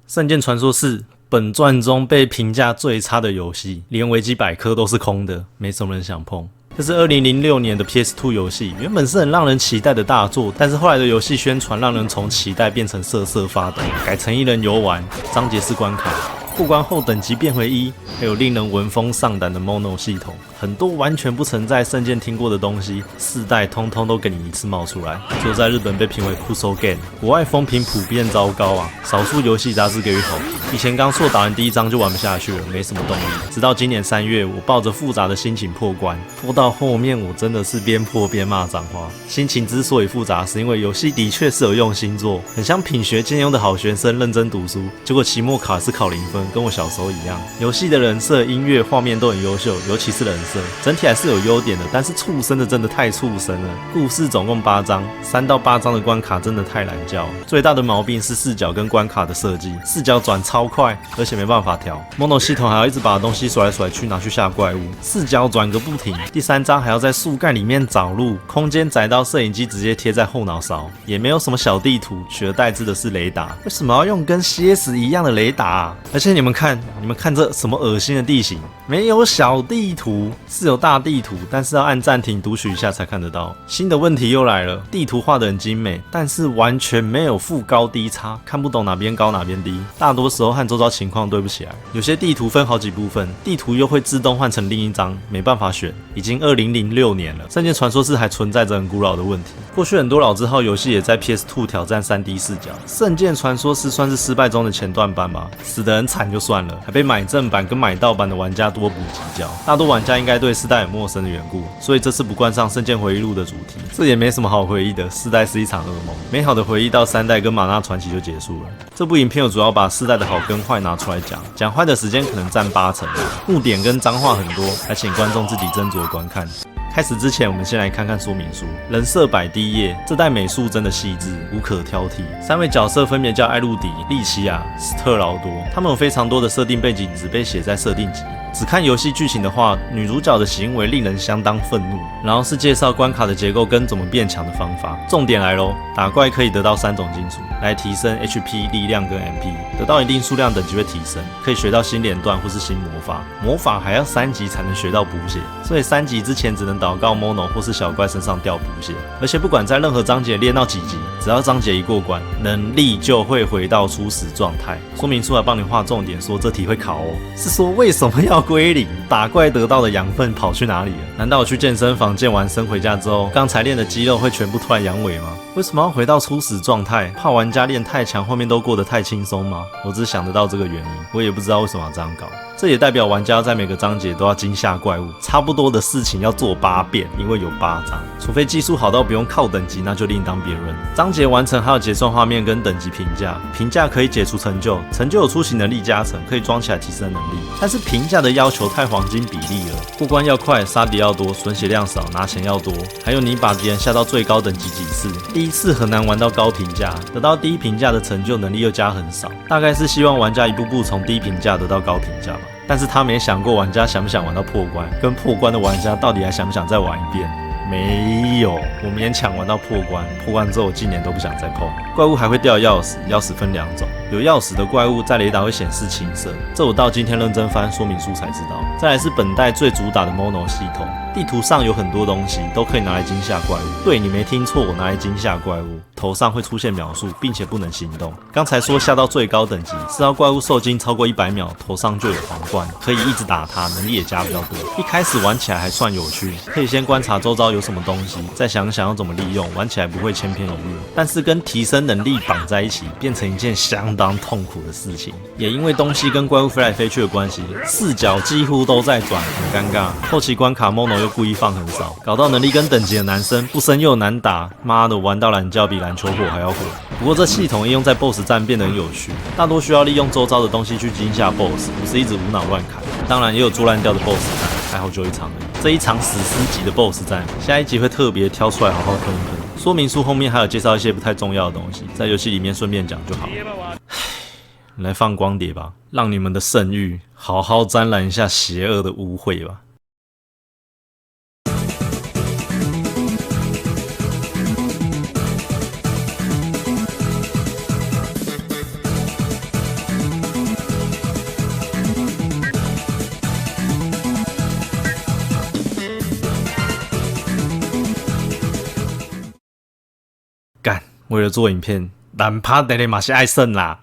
圣剑传说4本传中被评价最差的游戏，连维基百科都是空的，没什么人想碰。这是2006年的 PS2 游戏，原本是很让人期待的大作，但是后来的游戏宣传让人从期待变成瑟瑟发抖，改成一人游玩，章节式关卡，过关后等级变回1，还有令人闻风丧胆的 Mono 系统，很多完全不曾在圣剑听过的东西，4代通通都给你一次冒出来。只有在日本被评为酷手 game， 国外风评普遍糟糕啊，少数游戏杂志给予好评。以前刚错打完第1章就玩不下去了，没什么动力。直到今年3月，我抱着复杂的心情破关，破到后面我真的是边破边骂脏话。心情之所以复杂，是因为游戏的确是有用心做，很像品学兼优的好学生认真读书，结果期末考是考0分，跟我小时候一样。游戏的人设、音乐、画面都很优秀，尤其是人设，整体还是有优点的，但是畜生的真的太畜生了。故事总共8章，3到8章的关卡真的太懒觉。最大的毛病是视角跟关卡的设计，视角转超快，而且没办法调。Mono 系统还要一直把东西甩来甩去拿去下怪物，视角转个不停。第3章还要在树干里面找路，空间窄到摄影机直接贴在后脑勺，也没有什么小地图，取而代之的是雷达。为什么要用跟 CS 一样的雷达啊？而且你们看这什么恶心的地形，没有小地图，是有大地图，但是要按暂停读取一下才看得到。新的问题又来了，地图画得很精美，但是完全没有负高低差，看不懂哪边高哪边低，大多时候和周遭情况对不起来。有些地图分好几部分，地图又会自动换成另一张，没办法选。已经2006年了，圣剑传说4还存在着很古老的问题。过去很多老字号游戏也在 PS2 挑战 3D 视角，圣剑传说4算是失败中的前段班吧，死得很惨就算了，还被买正版跟买盗版的玩家多补几脚。大多玩家应该对4代很陌生的缘故，所以这次不冠上圣剑回忆录的主题，这也没什么好回忆的。4代是一场噩梦，美好的回忆到3代跟玛纳传奇就结束了。这部影片我主要把4代的好跟坏拿出来讲，讲坏的时间可能占80%，误点跟脏话很多，还请观众自己斟酌观看。开始之前，我们先来看看说明书。人设摆第1页，这代美术真的细致，无可挑剔。3位角色分别叫艾露迪、利奇亚、史特劳多，他们有非常多的设定背景只被写在设定集。只看游戏剧情的话，女主角的行为令人相当愤怒。然后是介绍关卡的结构跟怎么变强的方法。重点来咯，打怪可以得到3种金属来提升 HP、力量跟 MP， 得到一定数量等级会提升，可以学到新连段或是新魔法。魔法还要3级才能学到补血，所以3级之前只能祷告 Mono 或是小怪身上掉补血。而且不管在任何章节练到几级，只要章节一过关，能力就会回到初始状态。说明书还帮你画重点，说这题会考哦，是说为什么要归零？打怪得到的养分跑去哪里了？难道我去健身房健完身回家之后，刚才练的肌肉会全部突然阳痿吗？为什么要回到初始状态？怕玩家练太强，后面都过得太轻松吗？我只想得到这个原因，我也不知道为什么要这样搞。这也代表玩家要在每个章节都要惊吓怪物，差不多的事情要做8遍，因为有8章。除非技术好到不用靠等级，那就另当别论。章节完成还有结算画面跟等级评价，评价可以解除成就，成就有出行能力加成，可以装起来提升能力。但是评价的要求太黄金比例了，过关要快，杀敌要多，损血量少，拿钱要多，还有你把敌人下到最高等级几次，第一次很难玩到高评价，得到低评价的成就能力又加很少，大概是希望玩家一步步从低评价得到高评价吧。但是他没想过玩家想不想玩到破关，跟破关的玩家到底还想不想再玩一遍。没有，我勉强玩到破关，破关之后我今年都不想再碰。怪物还会掉钥匙，钥匙分2种，有钥匙的怪物在雷达会显示青色，这我到今天认真翻说明书才知道。再来是本代最主打的 Mono 系统，地图上有很多东西都可以拿来惊吓怪物。对，你没听错，我拿来惊吓怪物，头上会出现描述，并且不能行动。刚才说下到最高等级，是要怪物受惊超过100秒，头上就有皇冠，可以一直打它，能力也加比较多。一开始玩起来还算有趣，可以先观察周遭有什么东西，再想想要怎么利用，玩起来不会千篇一律。但是跟提升能力绑在一起，变成一件相当痛苦的事情。也因为东西跟怪物飞来飞去的关系，视角几乎都在转，很尴尬。后期关卡 Mono 又故意放很少，搞到能力跟等级的男生不升又难打，妈的玩到懒觉比篮球火还要火。不过这系统应用在 BOSS 战变得很有趣，大多需要利用周遭的东西去惊吓 BOSS， 不是一直无脑乱砍。当然也有做烂掉的 BOSS 战，还好就一场而已。这一场史诗级的 BOSS 战，下一集会特别挑出来好好喷一喷。说明书后面还有介绍一些不太重要的东西，在游戏里面顺便讲就好。来放光碟吧，让你们的圣域好好沾染一下邪恶的污秽吧。为了做影片，难怕得嘞嘛是爱胜啦。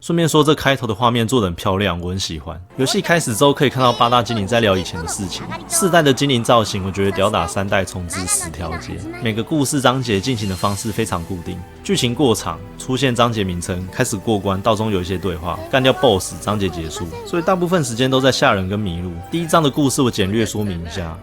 顺便说，这开头的画面做得很漂亮，我很喜欢。游戏开始之后，可以看到8大精灵在聊以前的事情。4代的精灵造型，我觉得吊打3代重置10条街。每个故事章节进行的方式非常固定，剧情过场，出现章节名称，开始过关，道中有一些对话，干掉 BOSS， 章节结束。所以大部分时间都在吓人跟迷路。第一章的故事我简略说明一下。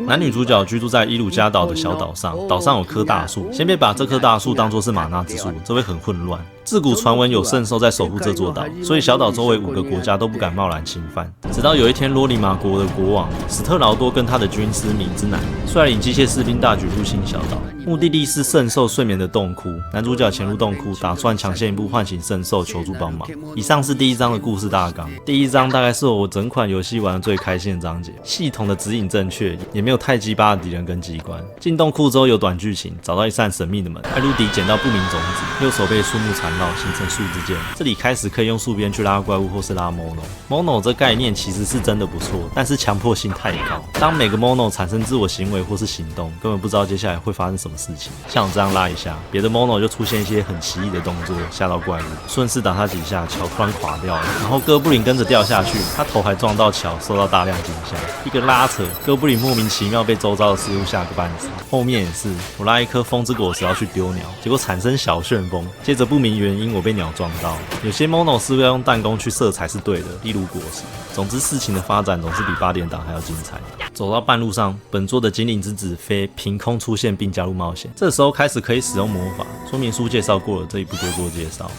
男女主角居住在伊鲁加岛的小岛上，岛上有棵大树，先别把这棵大树当作是玛纳之树，这会很混乱。自古传闻有圣兽在守护这座岛，所以小岛周围5个国家都不敢贸然侵犯。直到有一天，罗里马国的国王史特劳多跟他的军师米之男率领机械士兵大举入侵小岛，目的地是圣兽睡眠的洞窟。男主角潜入洞窟，打算抢先一步唤醒圣兽，求助帮忙。以上是第一章的故事大纲。第一章大概是我整款游戏玩的最开心的章节，系统的指引正确，也没有太鸡巴的敌人跟机关。进洞窟之后有短剧情，找到一扇神秘的门，艾鲁迪捡到不明种子，右手被树木缠绕，形成树之剑。这里开始可以用树边去拉怪物或是拉 mono。mono 这概念其实是真的不错，但是强迫性太高。当每个 mono 产生自我行为或是行动，根本不知道接下来会发生什么事情。像我这样拉一下，别的 mono 就出现一些很奇异的动作，吓到怪物。顺势打他几下，桥突然垮掉了，然后哥布林跟着掉下去，他头还撞到桥，受到大量惊吓。一个拉扯，哥布林莫名其妙被周遭的事物吓个半死。后面也是，我拉一颗风之果实要去丢鸟，结果产生小旋风，接着不明原因我被鸟撞到。有些 mono 是要用弹弓去射才是对的，例如果实。总之事情的发展总是比8点档还要精彩。走到半路上，本作的精灵之子飞凭空出现并加入冒险，这时候开始可以使用魔法。说明书介绍过了，这一不多做介绍。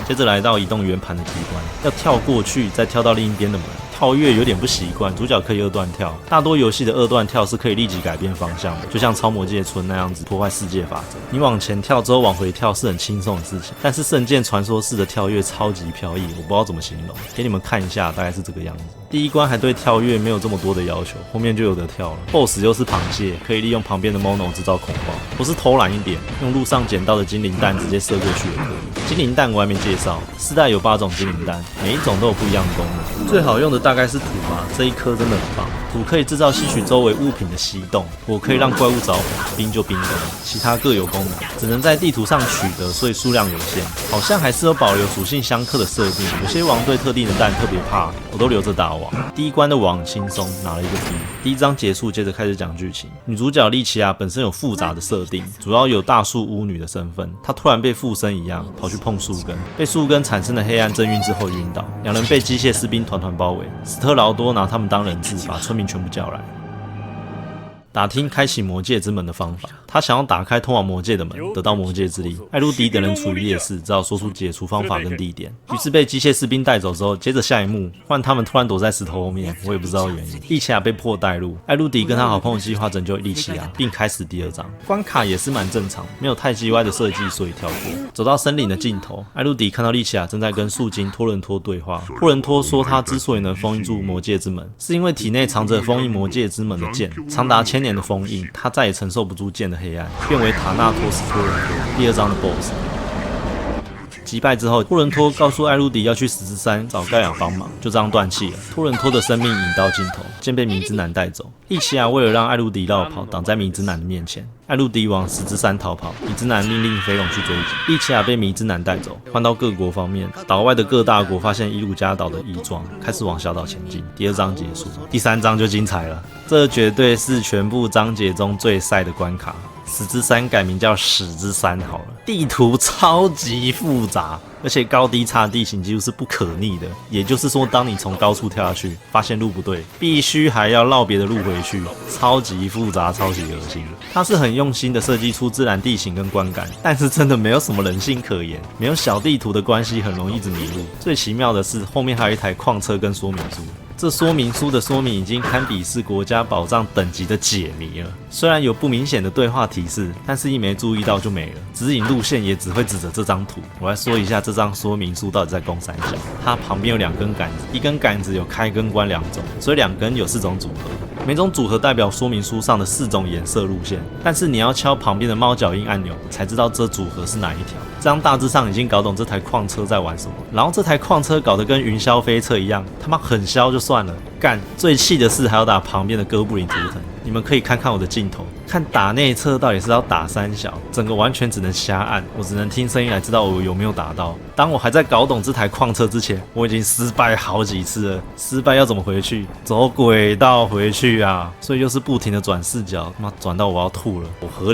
接着来到移动圆盘的机关，要跳过去，再跳到另一边的门。跳跃有点不习惯，主角可以2段跳，大多游戏的2段跳是可以立即改变方向的，就像超魔界村那样子破坏世界法则。你往前跳之后往回跳是很轻松的事情，但是圣剑传说式的跳跃超级飘逸，我不知道怎么形容，给你们看一下，大概是这个样子。第一关还对跳跃没有这么多的要求，后面就有得跳了。BOSS 又是螃蟹，可以利用旁边的 mono 制造恐慌，不是偷懒一点，用路上捡到的精灵蛋直接射过去也可以。精灵蛋我还没介绍，4代有8种精灵蛋，每一种都有不一样的功能，最好用的大概是土吧，这一颗真的很棒。土可以制造吸取周围物品的吸动，火可以让怪物着火，冰就冰冻，其他各有功能，只能在地图上取得，所以数量有限。好像还是有保留属性相克的设定，有些王对特定的蛋特别怕，我都留着打王。第一关的王轻松拿了一个 B。第一章结束，接着开始讲剧情。女主角莉奇亚本身有复杂的设定，主要有大树巫女的身份，她突然被附身一样跑去碰树根，被树根产生的黑暗震晕之后晕倒，两人被机械士兵团团包围，史特劳多拿他们当人质，把村民全部叫来。打听开启魔界之门的方法，他想要打开通往魔界的门，得到魔界之力。艾鲁迪等人处于劣势，只好说出解除方法跟地点。于是被机械士兵带走之后，接着下一幕换他们突然躲在石头后面，我也不知道原因。莉奇亚被迫带路，艾鲁迪跟他好朋友计划拯救莉奇亚，并开始第2章。关卡也是蛮正常，没有太叽歪的设计，所以跳过。走到森林的尽头，艾鲁迪看到莉奇亚正在跟树精托伦托对话。托伦托说他之所以能封印住魔界之门，是因为体内藏着封印魔界之门的剑，长达1000年的封印，他再也承受不住剑的黑暗，变为塔纳托斯托伦托。第2章的 BOSS 击败之后，托伦托告诉艾鲁迪要去十字山找盖亚帮忙，就这样断气了。托伦托的生命已到尽头，剑被迷之男带走。莉奇亚为了让艾鲁迪绕跑，挡在迷之男的面前。艾鲁迪往十字山逃跑，迷之男命令飞龙去追击。莉奇亚被迷之男带走。换到各国方面，岛外的各大国发现伊鲁加岛的遗状，开始往小岛前进。第2章结束，第3章就精彩了，这绝对是全部章节中最晒的关卡。死之山改名叫屎之山好了，地图超级复杂，而且高低差地形几乎是不可逆的。也就是说，当你从高处跳下去，发现路不对，必须还要绕别的路回去，超级复杂，超级恶心。它是很用心的设计出自然地形跟观感，但是真的没有什么人性可言。没有小地图的关系，很容易一直迷路。最奇妙的是，后面还有一台矿车跟说明书。这说明书的说明已经堪比是国家宝藏等级的解谜了。虽然有不明显的对话提示，但是一没注意到就没了。指引路线也只会指着这张图。我来说一下这张说明书到底在攻三小。它旁边有2根杆子，一根杆子有开跟关2种，所以2根有4种组合。每种组合代表说明书上的4种颜色路线，但是你要敲旁边的猫脚印按钮才知道这组合是哪一条。这样大致上已经搞懂这台矿车在玩什么。然后这台矿车搞得跟云霄飞车一样，他妈很霄就算了，干最气的是还要打旁边的哥布林图腾。你们可以看看我的镜头，看打内侧到底是要打三小，整个完全只能瞎按，我只能听声音来知道我有没有打到。当我还在搞懂这台矿车之前，我已经失败好几次了。失败要怎么回去？走轨道回去啊！所以又是不停的转视角，他妈转到我要吐了。我合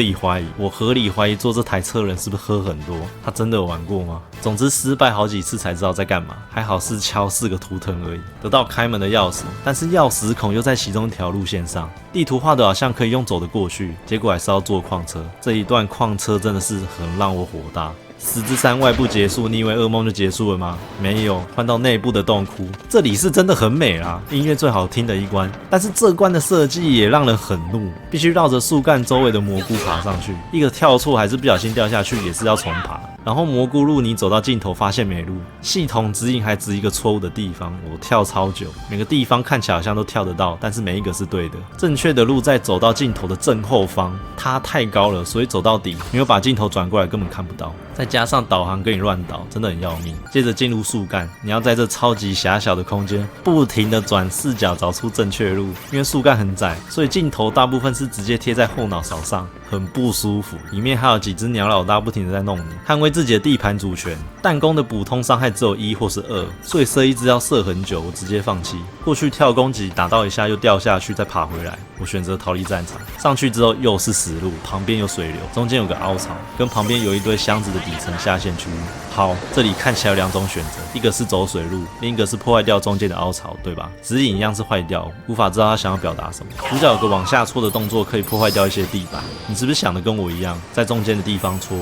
理怀疑坐这台车人是不是喝很多？他真的有玩过吗？总之失败好几次才知道在干嘛，还好是敲4个图腾而已，得到开门的钥匙，但是钥匙孔又在其中一条路线上，地图画的好像可以用走的过去，结果还是要坐矿车。这一段矿车真的是很让我火大。10之3外部结束，你以为噩梦就结束了吗？没有，换到内部的洞窟，这里是真的很美啦，音乐最好听的一关。但是这关的设计也让人很怒，必须绕着树干周围的蘑菇爬上去，一个跳错还是不小心掉下去也是要重爬。然后蘑菇路你走到尽头发现没路，系统指引还指一个错误的地方，我跳超久，每个地方看起来好像都跳得到，但是每一个是对的。正确的路在走到尽头的正后方，它太高了，所以走到底没有把镜头转过来根本看不到。再加上导航跟你乱导，真的很要命。接着进入树干，你要在这超级狭小的空间不停的转视角找出正确路，因为树干很窄，所以镜头大部分是直接贴在后脑勺上，很不舒服。里面还有几只鸟老大不停的在弄你，捍卫自己的地盘主权。弹弓的普通伤害只有1或是2，所以射一只要射很久，我直接放弃。过去跳攻击打到一下又掉下去再爬回来，我选择逃离战场。上去之后又是死路，旁边有水流，中间有个凹槽，跟旁边有一堆箱子的底层下线区域。好，这里看起来有2种选择，一个是走水路，另一个是破坏掉中间的凹槽，对吧？指引一样是坏掉，无法知道他想要表达什么。主角有个往下戳的动作，可以破坏掉一些地板。你是不是想的跟我一样，在中间的地方戳？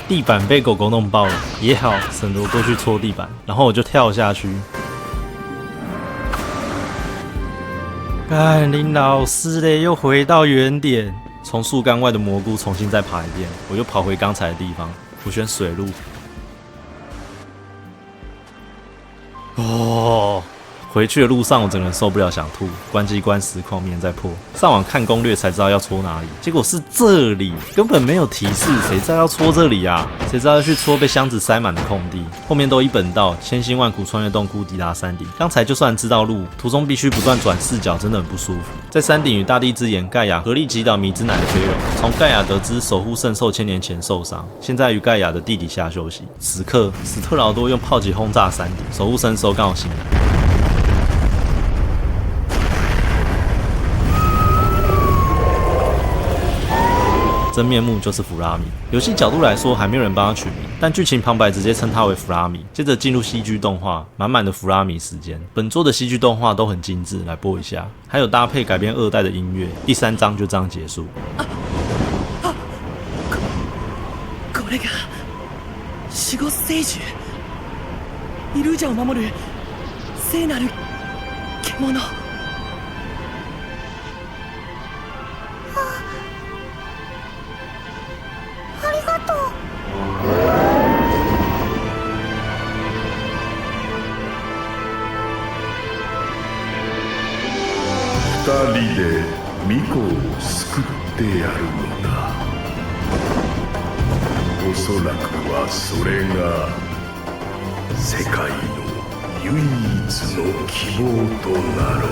地板被狗狗弄爆了，也好，省得我过去戳地板，然后我就跳下去。干林老师嘞，又回到原点，从树干外的蘑菇重新再爬一遍，我又跑回刚才的地方。我选水路。回去的路上我整个人受不了想吐，关机关实况面在破，上网看攻略才知道要戳哪里，结果是这里，根本没有提示，谁知道要戳这里啊？谁知道要去戳被箱子塞满的空地？后面都一本道，千辛万苦穿越洞窟抵达山顶。刚才就算知道路，途中必须不断转视角，真的很不舒服。在山顶与大地之眼盖亚合力击倒米之奶的飞龙，从盖亚得知守护圣兽1000年前受伤，现在于盖亚的地底下休息。此刻史特劳多用炮击轰炸山顶，守护圣兽刚好醒来。真面目就是弗拉米。游戏角度来说，还没有人帮他取名，但剧情旁白直接称他为弗拉米。接着进入戏剧动画，满满的弗拉米时間。本作的戏剧动画都很精致，来播一下，还有搭配改编2代的音乐。第3章就这样结束。これが守護聖樹、イルージャを守る聖なる獣。2人で巫女を救ってやるのだ。おそらくはそれが世界の唯一の希望となろう。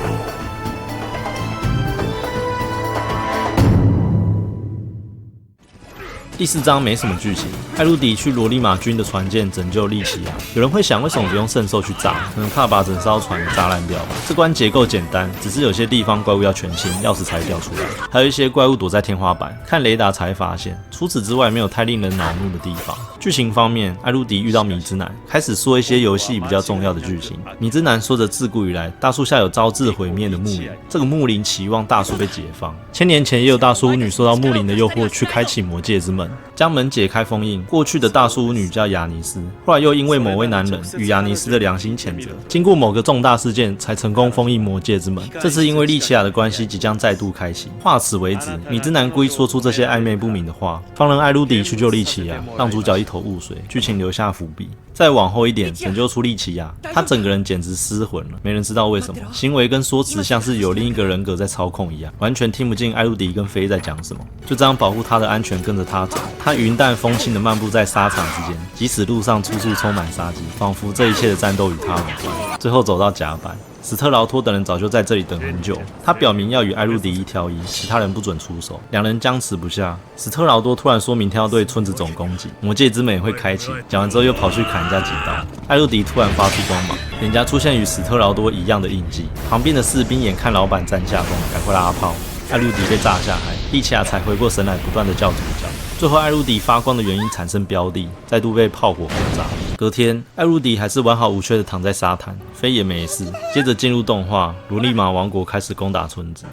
第4章没什么剧情，艾鲁迪去罗利马军的船舰拯救利奇亚。有人会想，为什么不用圣兽去炸？可能怕把整艘船炸烂掉吧。这关结构简单，只是有些地方怪物要全清，钥匙才掉出来。还有一些怪物躲在天花板，看雷达才发现。除此之外，没有太令人恼怒的地方。剧情方面，艾鲁迪遇到米之男，开始说一些游戏比较重要的剧情。米之男说着自古以来大树下有招致毁灭的木灵，这个木灵期望大树被解放。1000年前也有大树巫女受到木灵的诱惑，去开启魔界之门。将门解开封印，过去的大树巫女叫雅尼斯，后来又因为某位男人与雅尼斯的良心谴责，经过某个重大事件才成功封印魔界之门。这次因为利奇亚的关系即将再度开启。话此为止，米之男故意说出这些暧昧不明的话，放任艾鲁迪去救利奇亚，让主角一头雾水，剧情留下伏笔。再往后一点，拯救出利奇亚，他整个人简直失魂了，没人知道为什么，行为跟说辞像是有另一个人格在操控一样，完全听不进艾鲁迪跟飞在讲什么。就这样保护他的安全，跟着他走。他云淡风轻地漫步在沙场之间，即使路上处处充满杀机，仿佛这一切的战斗与他无关。最后走到甲板，史特劳托等人早就在这里等很久。他表明要与艾露迪一挑一，其他人不准出手。两人僵持不下，史特劳多突然说明天要对村子总攻击，魔戒之门也会开启。讲完之后又跑去砍人家几刀。艾露迪突然发出光芒，脸颊出现与史特劳多一样的印记。旁边的士兵眼看老板占下风，赶快拉炮。艾露迪被炸下海，莉奇亚才回过神来，不断的叫主角。最后，艾露迪发光的原因产生标的，再度被炮火轰炸。隔天，艾露迪还是完好无缺的躺在沙滩，飞也没事。接着进入动画，罗利马王国开始攻打村子。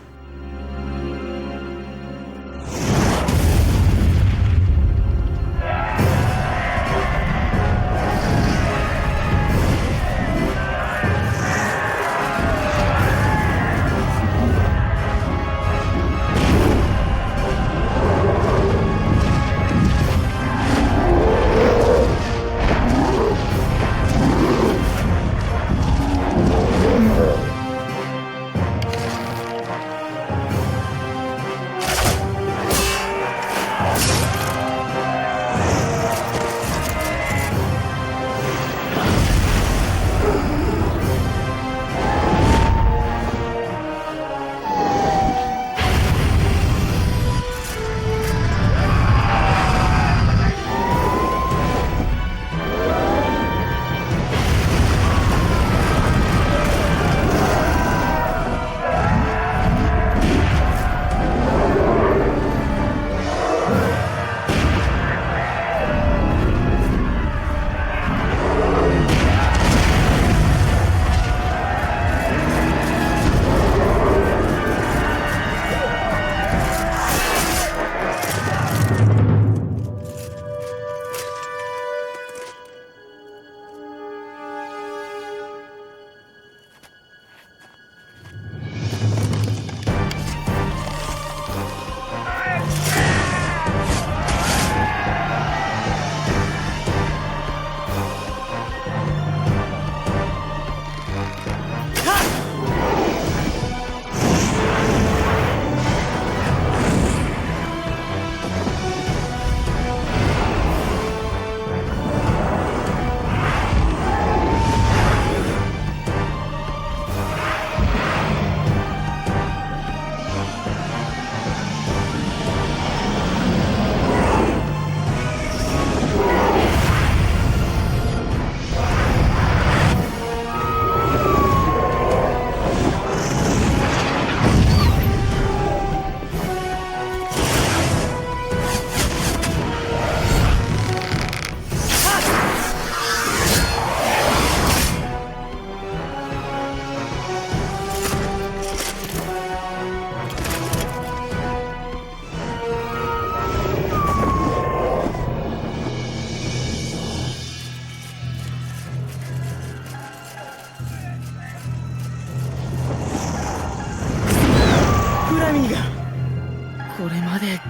これまでか。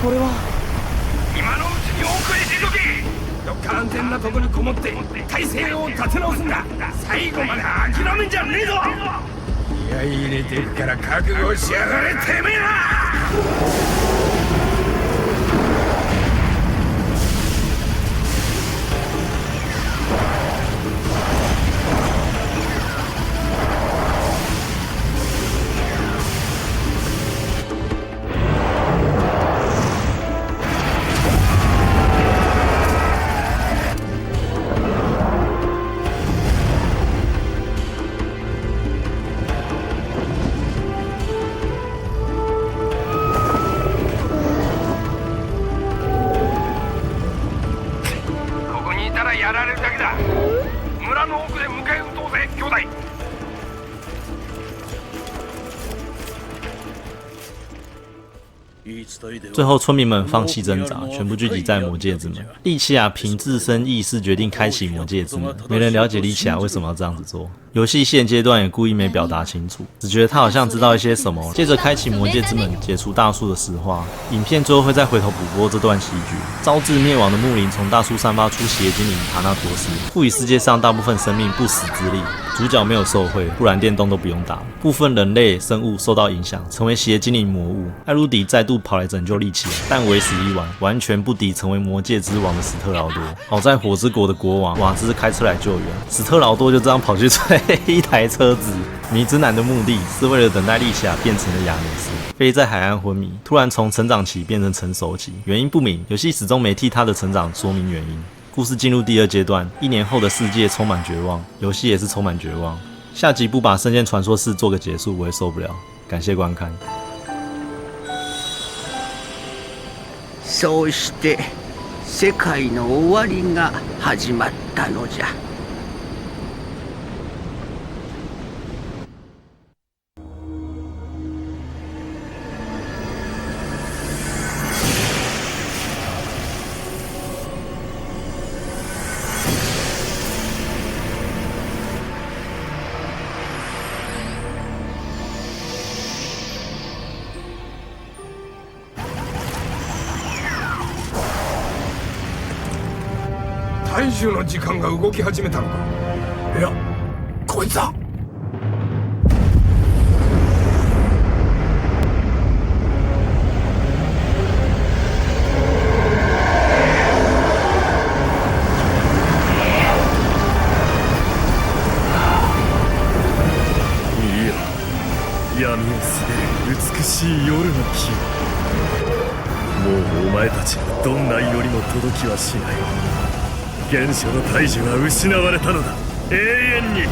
これは今のうちに奥へ出とけ。どっか安全なとこにこもって体勢を立て直すんだ。最後まで諦めんじゃねえぞ。気合い入れてるから覚悟しやがれてめえら。やられるだけだ。村の奥で迎え撃とうぜ、兄弟。最后，村民们放弃挣扎，全部聚集在魔戒之门。莉奇亚凭自身意识决定开启魔戒之门。没人了解莉奇亚为什么要这样子做。游戏现阶段也故意没表达清楚，只觉得他好像知道一些什么，接着开启魔界之门，解除大树的石化。影片最后会再回头补播这段喜剧。招致灭亡的木林从大树散发出邪精灵塔纳托斯，赋予世界上大部分生命不死之力。主角没有受贿，不然电动都不用打了。部分人类生物受到影响，成为邪精灵魔物。艾鲁迪再度跑来拯救利奇亚，但为时已晚，完全不敌成为魔界之王的史特劳多。好在火之国的国王瓦兹开车来救援，史特劳多就这样跑去追一台车子。迷之男的目的是为了等待利奇亚变成了亚尼斯，飞在海岸昏迷，突然从成长期变成成熟期，原因不明。游戏始终没替他的成长说明原因。故事进入第二阶段，1年后的世界充满绝望，游戏也是充满绝望。下集不把圣剑传说4做个结束，我会受不了。感谢观看。そうして世界の終わりが始まったのじゃ。大衆の時間が動き始めたのか。いや、こいつだ。闇を滑る美しい夜の木。もうお前たちはどんな祈りも届きはしない。原初の大樹が失われたのだ、永遠に。